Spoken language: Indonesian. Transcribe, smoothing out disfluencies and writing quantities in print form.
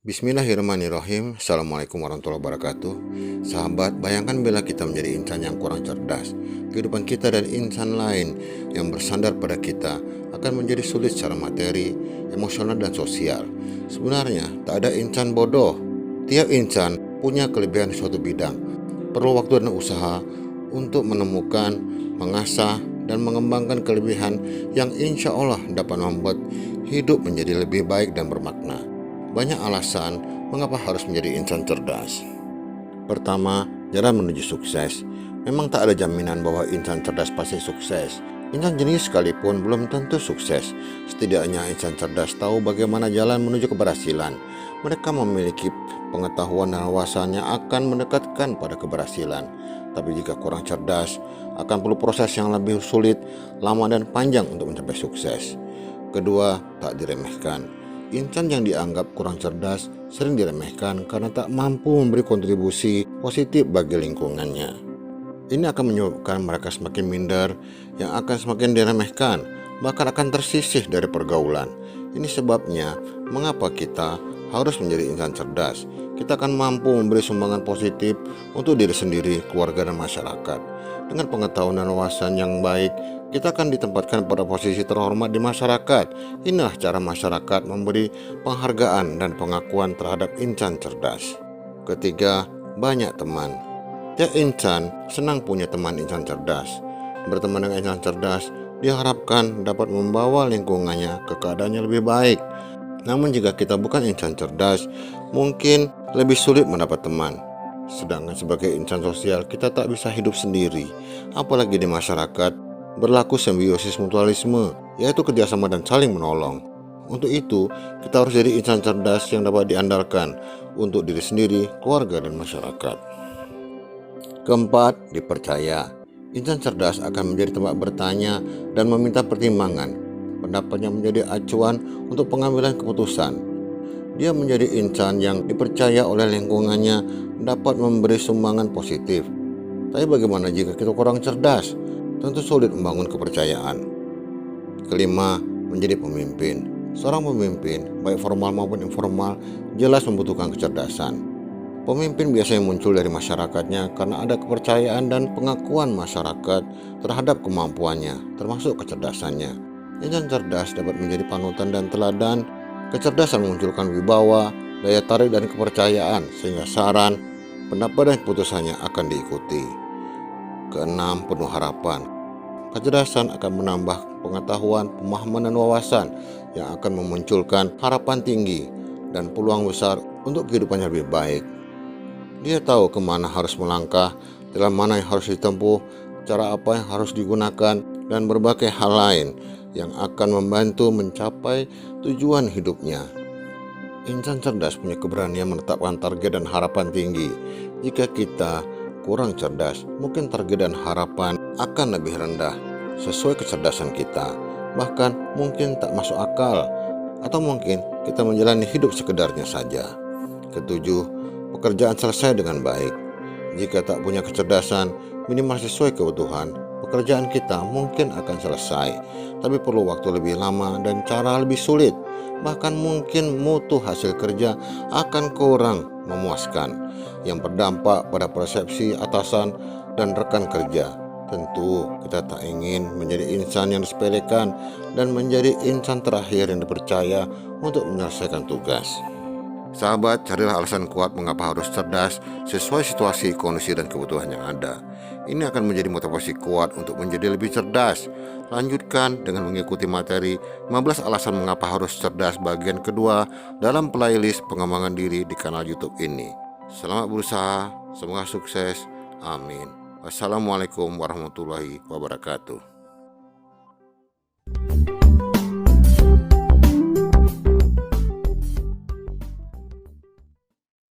Bismillahirrahmanirrahim. Assalamualaikum warahmatullahi wabarakatuh. Sahabat, bayangkan bila kita menjadi insan yang kurang cerdas. Kehidupan kita dan insan lain yang bersandar pada kita akan menjadi sulit secara materi, emosional, dan sosial. Sebenarnya, tak ada insan bodoh. Tiap insan punya kelebihan di suatu bidang. Perlu waktu dan usaha untuk menemukan, mengasah, dan mengembangkan kelebihan yang insya Allah dapat membuat hidup menjadi lebih baik dan bermakna. Banyak alasan mengapa harus menjadi insan cerdas. Pertama, jalan menuju sukses. Memang tak ada jaminan bahwa insan cerdas pasti sukses. Insan jenius sekalipun belum tentu sukses. Setidaknya insan cerdas tahu bagaimana jalan menuju keberhasilan. Mereka memiliki pengetahuan dan wawasan yang akan mendekatkan pada keberhasilan. Tapi jika kurang cerdas, akan perlu proses yang lebih sulit, lama, dan panjang untuk mencapai sukses. Kedua, tak diremehkan. Insan yang dianggap kurang cerdas sering diremehkan karena tak mampu memberi kontribusi positif bagi lingkungannya. Ini akan menyebabkan mereka semakin minder, yang akan semakin diremehkan, bahkan akan tersisih dari pergaulan. Ini sebabnya mengapa kita harus menjadi insan cerdas. Kita akan mampu memberi sumbangan positif untuk diri sendiri, keluarga, dan masyarakat. Dengan pengetahuan dan wawasan yang baik, kita akan ditempatkan pada posisi terhormat di masyarakat. Inilah cara masyarakat memberi penghargaan dan pengakuan terhadap insan cerdas. Ketiga, banyak teman. Tiap insan senang punya teman insan cerdas. Berteman dengan insan cerdas diharapkan dapat membawa lingkungannya ke keadaan yang lebih baik. Namun jika kita bukan insan cerdas, mungkin lebih sulit mendapat teman. Sedangkan sebagai insan sosial, kita tak bisa hidup sendiri. Apalagi di masyarakat, berlaku simbiosis mutualisme, yaitu kerjasama dan saling menolong. Untuk itu, kita harus jadi insan cerdas yang dapat diandalkan untuk diri sendiri, keluarga, dan masyarakat. Keempat, dipercaya. Insan cerdas akan menjadi tempat bertanya dan meminta pertimbangan. Pendapatnya menjadi acuan untuk pengambilan keputusan. Dia menjadi insan yang dipercaya oleh lingkungannya, dapat memberi sumbangan positif. Tapi bagaimana jika kita kurang cerdas? Tentu sulit membangun kepercayaan. Kelima, menjadi pemimpin. Seorang pemimpin, baik formal maupun informal, jelas membutuhkan kecerdasan. Pemimpin biasanya muncul dari masyarakatnya karena ada kepercayaan dan pengakuan masyarakat terhadap kemampuannya, termasuk kecerdasannya. Insan cerdas dapat menjadi panutan dan teladan. Kecerdasan memunculkan wibawa, daya tarik, dan kepercayaan, sehingga saran, pendapat, dan keputusannya akan diikuti. Keenam, penuh harapan. Kecerdasan akan menambah pengetahuan, pemahaman, dan wawasan yang akan memunculkan harapan tinggi dan peluang besar untuk kehidupan yang lebih baik. Dia tahu kemana harus melangkah, jalan mana yang harus ditempuh, cara apa yang harus digunakan, dan berbagai hal lain yang akan membantu mencapai tujuan hidupnya. Insan cerdas punya keberanian menetapkan target dan harapan tinggi. Jika kita kurang cerdas, mungkin target dan harapan akan lebih rendah sesuai kecerdasan kita. Bahkan mungkin tak masuk akal, atau mungkin kita menjalani hidup sekedarnya saja. Ketujuh, pekerjaan selesai dengan baik. Jika tak punya kecerdasan, minimal sesuai kebutuhan, pekerjaan kita mungkin akan selesai, tapi perlu waktu lebih lama dan cara lebih sulit. Bahkan mungkin mutu hasil kerja akan kurang memuaskan, yang berdampak pada persepsi atasan dan rekan kerja. Tentu kita tak ingin menjadi insan yang disepelekan dan menjadi insan terakhir yang dipercaya untuk menyelesaikan tugas. Sahabat, carilah alasan kuat mengapa harus cerdas sesuai situasi, kondisi, dan kebutuhan yang ada. Ini akan menjadi motivasi kuat untuk menjadi lebih cerdas. Lanjutkan dengan mengikuti materi 15 alasan mengapa harus cerdas bagian kedua dalam playlist pengembangan diri di kanal YouTube ini. Selamat berusaha, semoga sukses. Amin. Wassalamualaikum warahmatullahi wabarakatuh.